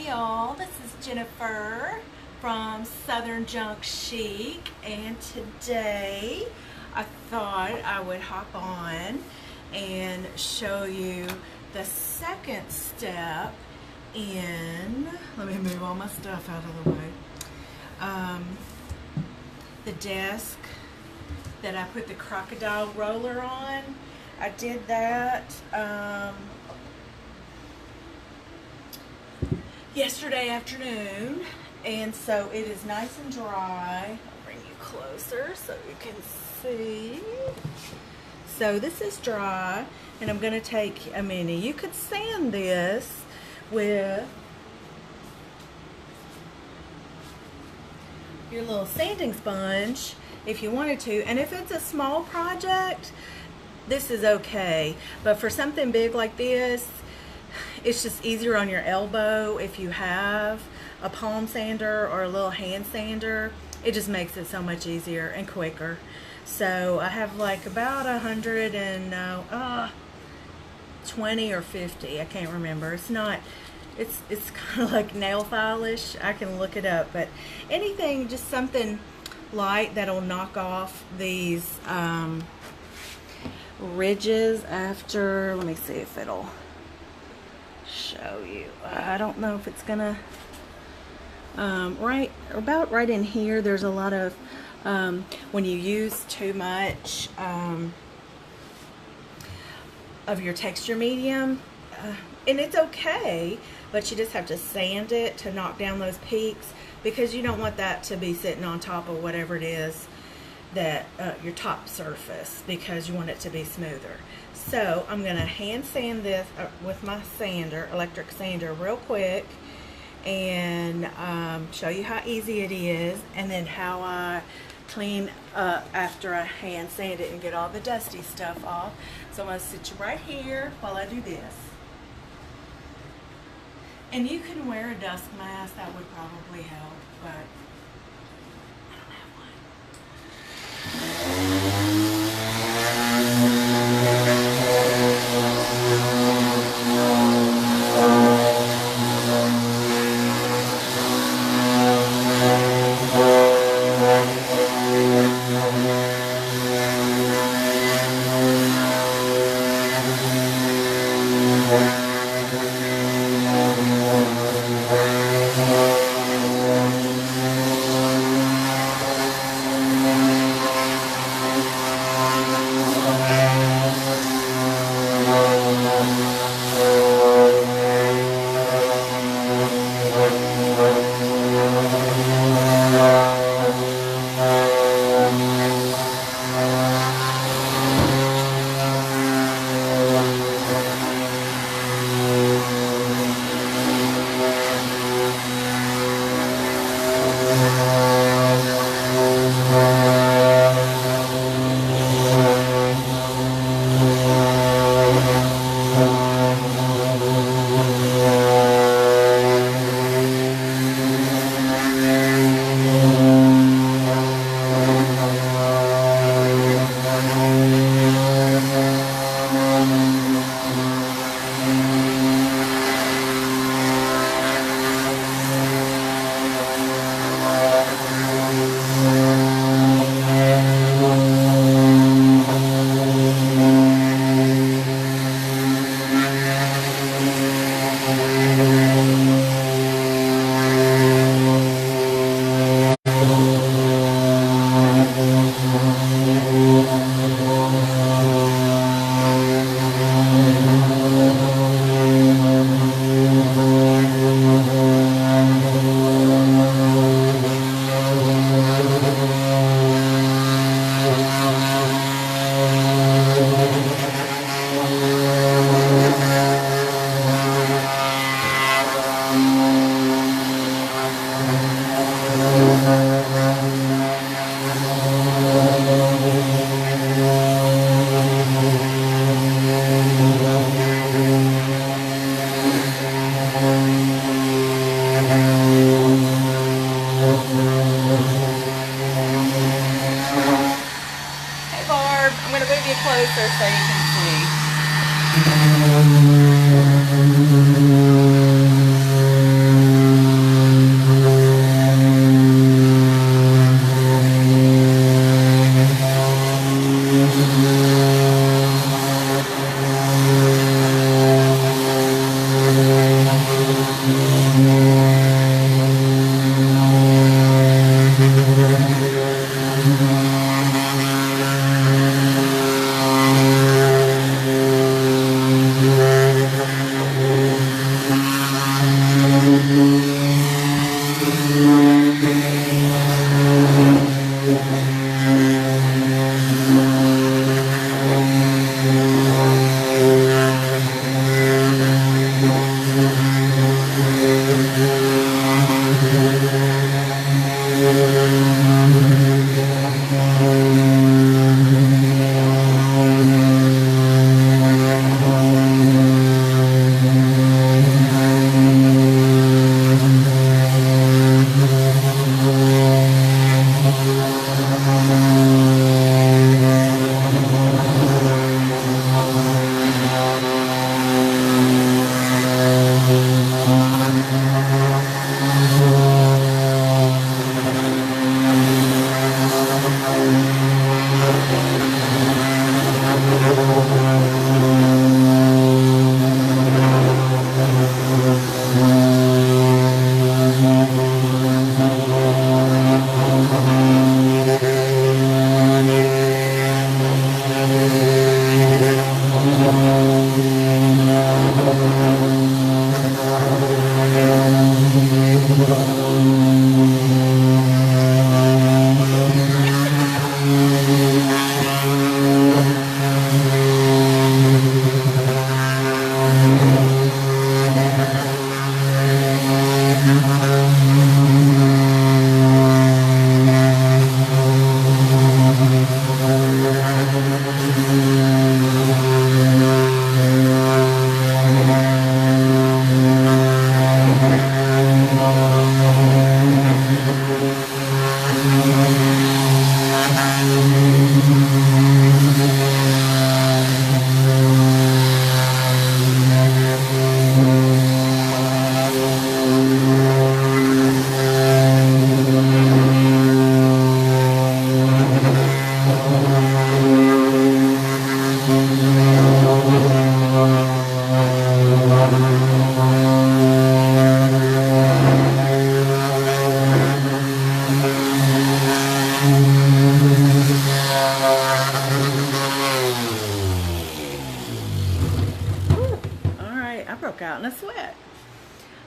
Hey y'all, this is Jennifer from Southern Junk Chic, and today I thought I would hop on and show you the second step in, let me move all my stuff out of the way, the desk that I put the crocodile roller on. I did that yesterday afternoon, and so it is nice and dry. I'll bring you closer so you can see. So this is dry, and I'm going to take a mini. You could sand this with your little sanding sponge if you wanted to, and if it's a small project, this is okay, but for something big like this, it's just easier on your elbow if you have a palm sander or a little hand sander. It just makes it so much easier and quicker. So I have like about 120 or 50, I can't remember. It's not, it's kind of like nail file-ish. I can look it up, but anything, just something light that'll knock off these ridges after. Let me see if it'll show you. I don't know if it's gonna right in here, there's a lot of when you use too much of your texture medium, and it's okay, but you just have to sand it to knock down those peaks, because you don't want that to be sitting on top of whatever it is that your top surface, because you want it to be smoother. So I'm going to hand sand this with my sander, electric sander, real quick, and show you how easy it is, and then how I clean up after I hand sand it and get all the dusty stuff off. So I'm going to sit you right here while I do this. And you can wear a dust mask, that would probably help, but I don't have one.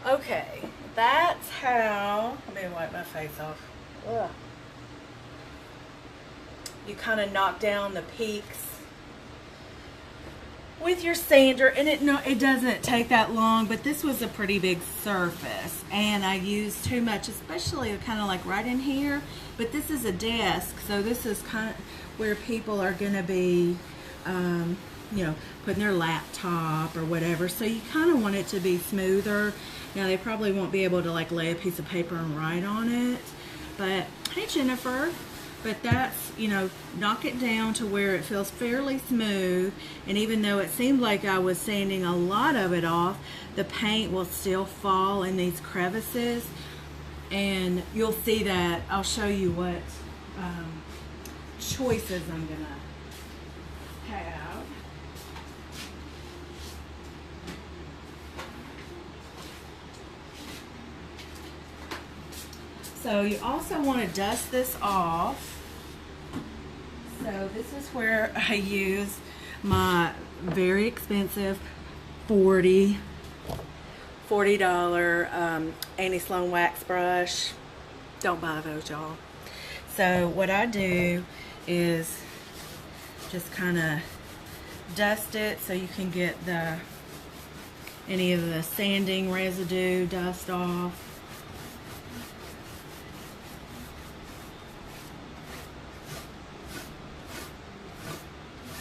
Okay, that's how, let me wipe my face off. Ugh. You kind of knock down the peaks with your sander, and it doesn't take that long, but this was a pretty big surface, and I used too much, especially kind of like right in here. But this is a desk, so this is kind of where people are going to be, you know, putting their laptop or whatever. So you kind of want it to be smoother. Now they probably won't be able to like lay a piece of paper and write on it, but hey Jennifer. But that's, you know, knock it down to where it feels fairly smooth. And even though it seemed like I was sanding a lot of it off, the paint will still fall in these crevices. And you'll see that. I'll show you what choices I'm going to have. So you also want to dust this off. So this is where I use my very expensive $40 Annie Sloan wax brush. Don't buy those, y'all. So what I do is just kind of dust it so you can get any of the sanding residue dust off.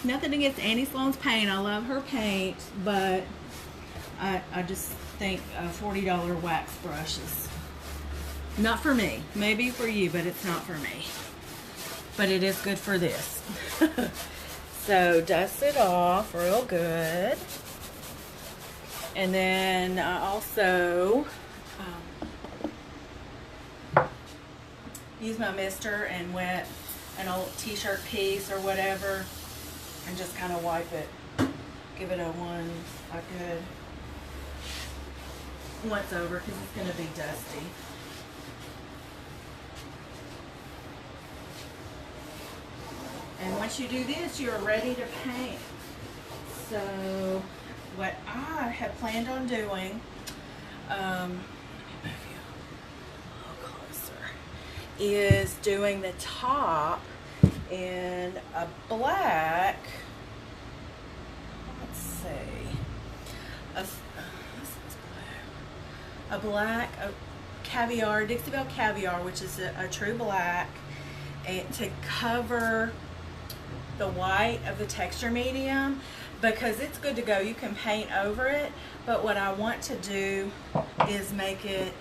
Nothing against Annie Sloan's paint. I love her paint, but I just think a $40 wax brush is not for me. Maybe for you, but it's not for me. But it is good for this. So dust it off real good. And then I also use my mister and wet an old t-shirt piece or whatever, and just kind of wipe it, give it a good once over, because it's going to be dusty. And once you do this, you're ready to paint. So what I have planned on doing, let me move you a little closer, is doing the top in a black, let's see, a black caviar, Dixie Belle caviar, which is a true black, and to cover the white of the texture medium, because it's good to go. You can paint over it, but what I want to do is make it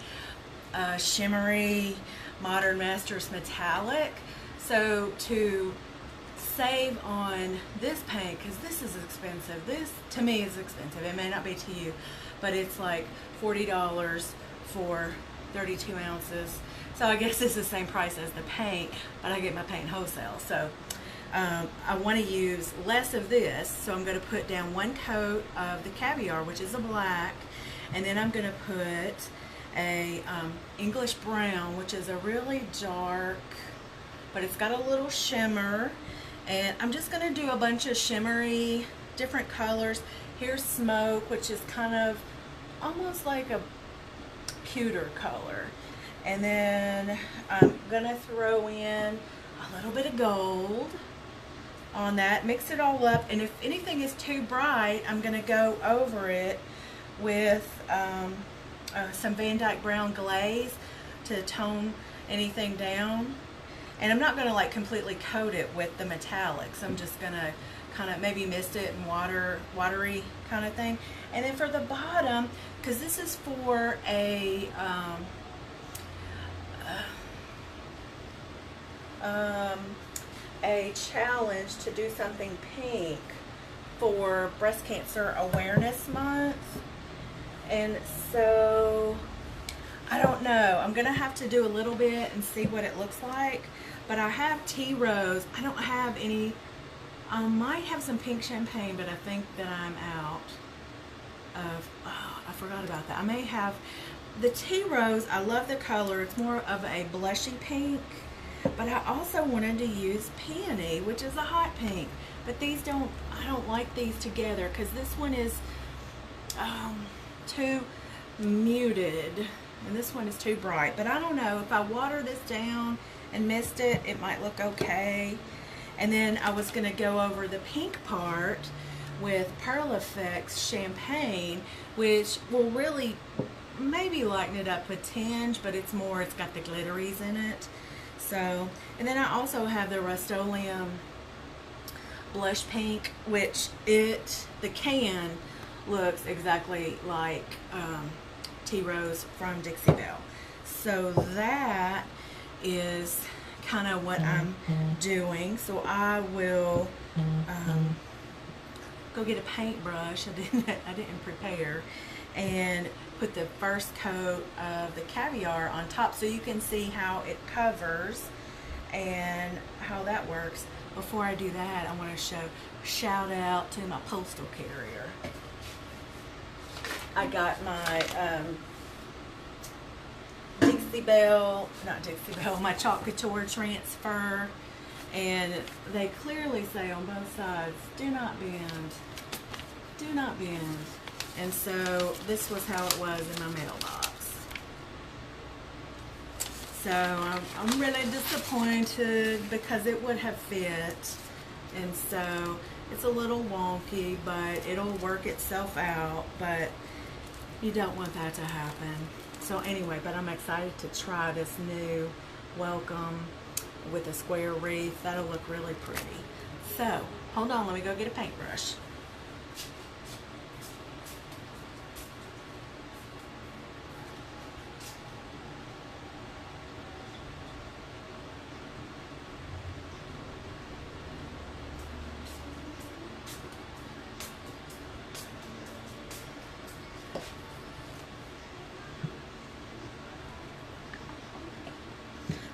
a shimmery Modern Masters metallic. So to save on this paint, because this is expensive, this to me is expensive, it may not be to you, but it's like $40 for 32 ounces. So I guess it's the same price as the paint, but I get my paint wholesale. So I want to use less of this, so I'm going to put down one coat of the caviar, which is a black, and then I'm going to put a English brown, which is a really dark, but it's got a little shimmer. And I'm just going to do a bunch of shimmery different colors. Here's smoke, which is kind of almost like a pewter color. And then I'm going to throw in a little bit of gold on that, mix it all up, and if anything is too bright, I'm going to go over it with some Van Dyke brown glaze to tone anything down. And I'm not going to like completely coat it with the metallics. I'm just going to kind of maybe mist it and watery kind of thing. And then for the bottom, because this is for a challenge to do something pink for Breast Cancer Awareness Month. And so I don't know, I'm gonna have to do a little bit and see what it looks like. But I have tea rose. I don't have any. I might have some pink champagne, but I think that I'm out of, oh, I forgot about that. I may have the tea rose. I love the color. It's more of a blushy pink. But I also wanted to use peony, which is a hot pink. But these don't, I don't like these together, because this one is too muted, and this one is too bright, but I don't know, if I water this down and mist it, it might look okay. And then I was going to go over the pink part with Pearl Effects Champagne, which will really maybe lighten it up a tinge, but it's got the glitteries in it. So, and then I also have the Rust-Oleum Blush Pink, which the can looks exactly like Tea Rose from Dixie Belle. So that is kind of what I'm doing. So I will go get a paintbrush. I didn't prepare, and put the first coat of the caviar on top so you can see how it covers and how that works. Before I do that, I want to shout out to my postal carrier. I got my my Chalk Couture transfer, and they clearly say on both sides, do not bend, do not bend. And so this was how it was in my mailbox. So I'm really disappointed because it would have fit, and so it's a little wonky, but it'll work itself out. But you don't want that to happen. So anyway, but I'm excited to try this new welcome with a square wreath. That'll look really pretty. So hold on, let me go get a paintbrush.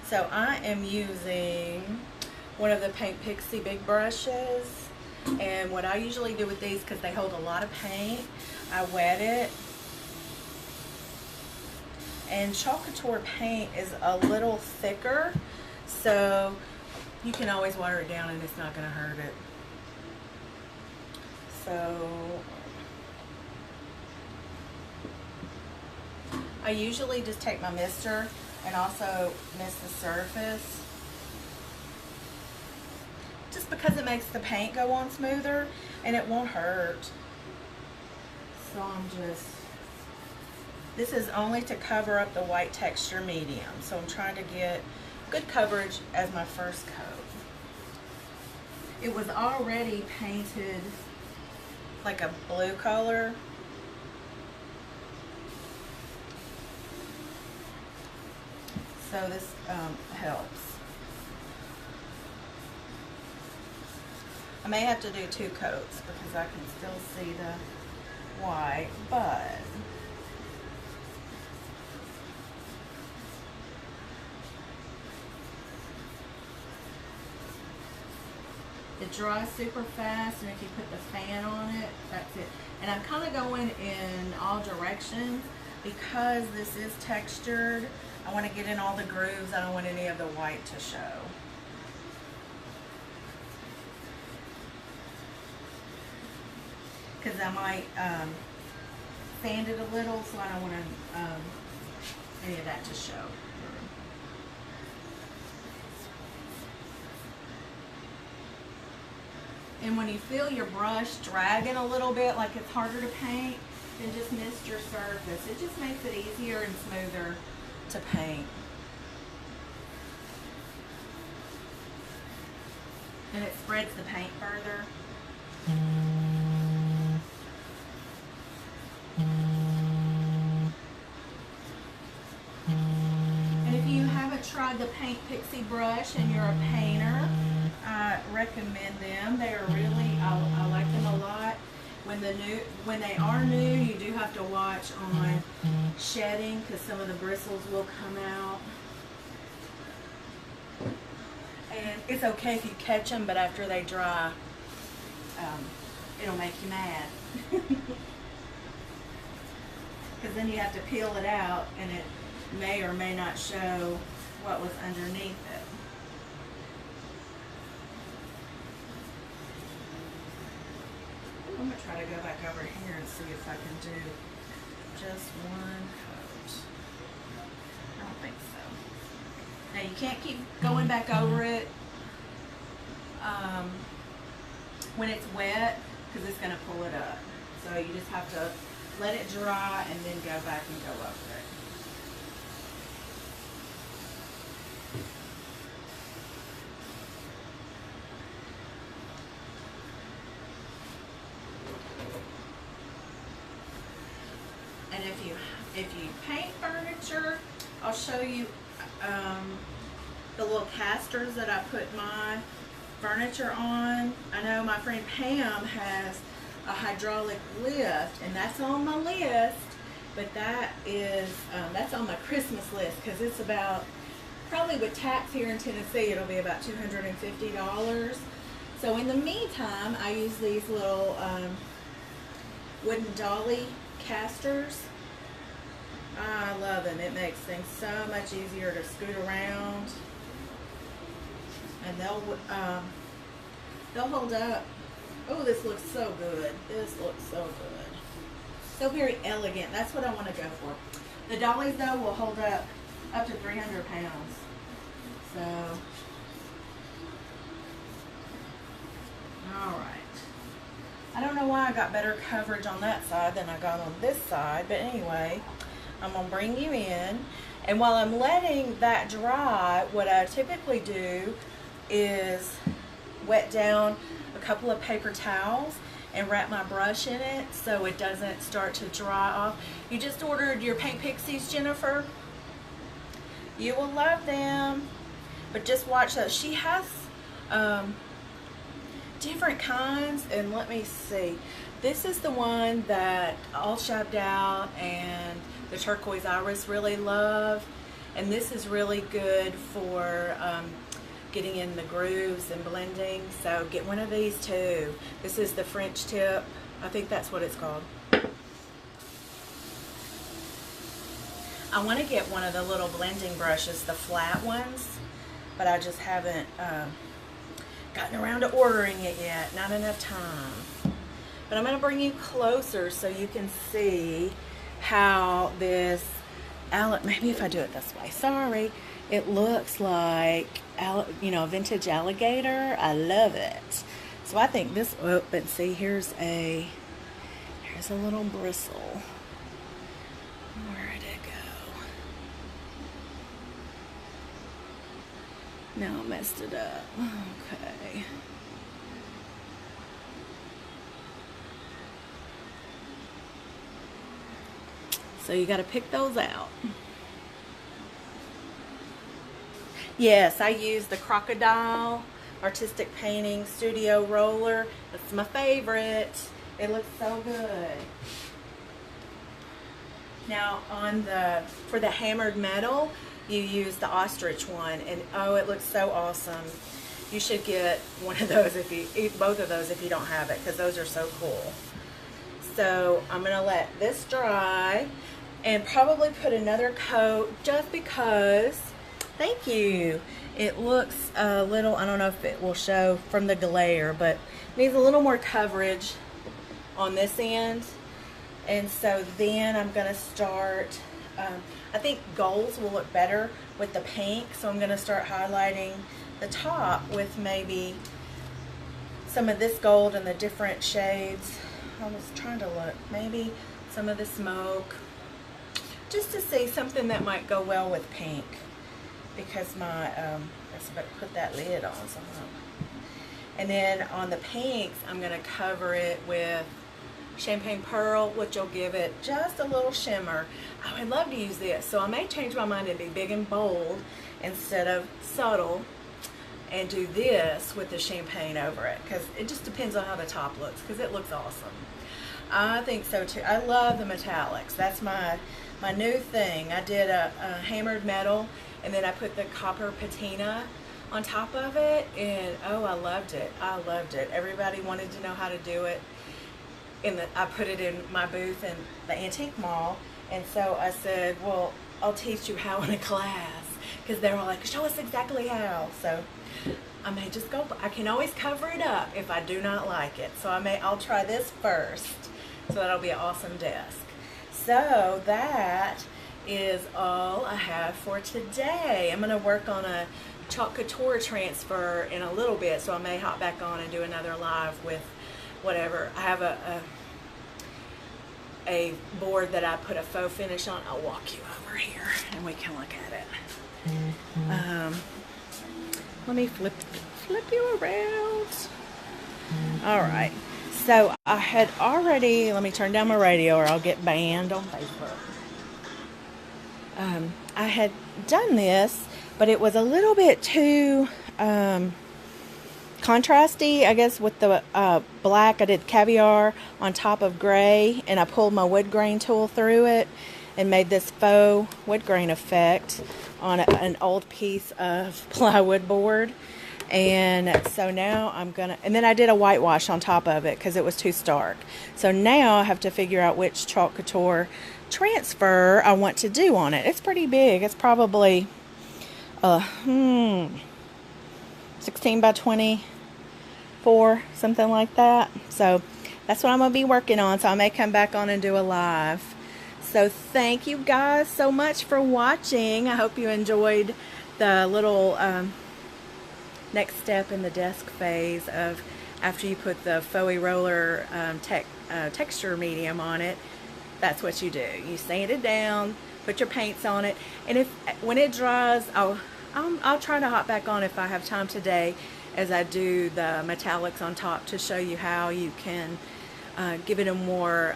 So I am using one of the Paint Pixie big brushes, and what I usually do with these, because they hold a lot of paint, I wet it. And Chalk Couture paint is a little thicker, so you can always water it down and it's not going to hurt it. So I usually just take my mister and also mist the surface, just because it makes the paint go on smoother and it won't hurt. So this is only to cover up the white texture medium, so I'm trying to get good coverage as my first coat. It was already painted like a blue color, so this helps. I may have to do 2 coats because I can still see the white, but it dries super fast, and if you put the fan on it, that's it. And I'm kind of going in all directions because this is textured. I want to get in all the grooves. I don't want any of the white to show. Because I might sand it a little, so I don't want any of that to show. And when you feel your brush dragging a little bit, like it's harder to paint, then just mist your surface. It just makes it easier and smoother to paint. And it spreads the paint further. And if you haven't tried the Paint Pixie brush and you're a painter, I recommend them. They are really, I like them a lot. When they are new, you do have to watch on shedding because some of the bristles will come out. And it's okay if you catch them, but after they dry, it'll make you mad. Because then you have to peel it out, and it may or may not show what was underneath it. I'm going to try to go back over here and see if I can do just one coat? I don't think so. Now you can't keep going back over it when it's wet, because it's going to pull it up. So you just have to let it dry and then go back and go over it. And if you paint furniture, I'll show you the little casters that I put my furniture on. I know my friend Pam has a hydraulic lift, and that's on my list, but that is that's on my Christmas list, because it's about, probably with tax here in Tennessee, it'll be about $250. So in the meantime, I use these little wooden dolly casters. I love them. It makes things so much easier to scoot around, and they'll hold up. Oh, this looks so good. This looks so good. So very elegant. That's what I want to go for. The dollies, though, will hold up to 300 pounds. So, all right. I don't know why I got better coverage on that side than I got on this side, but anyway, I'm going to bring you in. And while I'm letting that dry, what I typically do is wet down a couple of paper towels and wrap my brush in it so it doesn't start to dry off. You just ordered your paint pixies, Jennifer? You will love them. But just watch those. She has different kinds, and let me see. This is the one that All Shabbed Out and the Turquoise Iris really love, and this is really good for getting in the grooves and blending. So get one of these too. This is the French tip. I think that's what it's called. I want to get one of the little blending brushes, the flat ones, but I just haven't gotten around to ordering it yet. Not enough time. But I'm going to bring you closer so you can see how this, maybe if I do it this way, sorry, it looks like, you know, a vintage alligator. I love it. So I think this, oh, but see, here's a little bristle. Where'd it go? No, I messed it up. Okay. So you got to pick those out. Yes, I use the Crocodile Artistic Painting Studio Roller. That's my favorite. It looks so good. Now for the hammered metal, you use the ostrich one, and oh, it looks so awesome. You should get one of those both of those if you don't have it, because those are so cool. So I'm gonna let this dry and probably put another coat just because. Thank you. It looks a little, I don't know if it will show from the glare, but needs a little more coverage on this end. And so then I'm going to start, I think golds will look better with the pink, so I'm going to start highlighting the top with maybe some of this gold and the different shades. I was trying to look, maybe some of the smoke, just to see something that might go well with pink. Because my, let's put that lid on somehow. And then on the pinks, I'm going to cover it with Champagne Pearl, which will give it just a little shimmer. I would love to use this, so I may change my mind and be big and bold instead of subtle and do this with the champagne over it, because it just depends on how the top looks, because it looks awesome. I think so too. I love the metallics. That's my new thing. I did a hammered metal, and then I put the copper patina on top of it, and oh, I loved it. I loved it. Everybody wanted to know how to do it. I put it in my booth in the antique mall, and so I said, well, I'll teach you how in a class, because they were like, show us exactly how. So I may just go, I can always cover it up if I do not like it. So I'll try this first, so that'll be an awesome desk. So that is all I have for today. I'm going to work on a Chalk Couture transfer in a little bit, so I may hop back on and do another live with whatever. I have a board that I put a faux finish on. I'll walk you over here and we can look at it. Let me flip you around. All right. So I had already, let me turn down my radio or I'll get banned on Facebook. I had done this, but it was a little bit too contrasty, I guess, with the black. I did caviar on top of gray, and I pulled my wood grain tool through it and made this faux wood grain effect on an old piece of plywood board. And so now I'm gonna, and then I did a whitewash on top of it because it was too stark. So now I have to figure out which Chalk Couture transfer I want to do on it. It's pretty big. It's probably 16 by 24, something like that. So that's what I'm gonna be working on. So I may come back on and do a live. So thank you guys so much for watching. I hope you enjoyed the little next step in the desk phase of after you put the faux roller texture medium on it. That's what you do. You sand it down, put your paints on it, and when it dries, I'll try to hop back on if I have time today as I do the metallics on top to show you how you can give it a more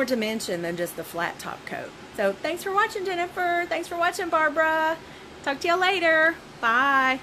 dimension than just the flat top coat. So thanks for watching, Jennifer. Thanks for watching, Barbara. Talk to you later. Bye.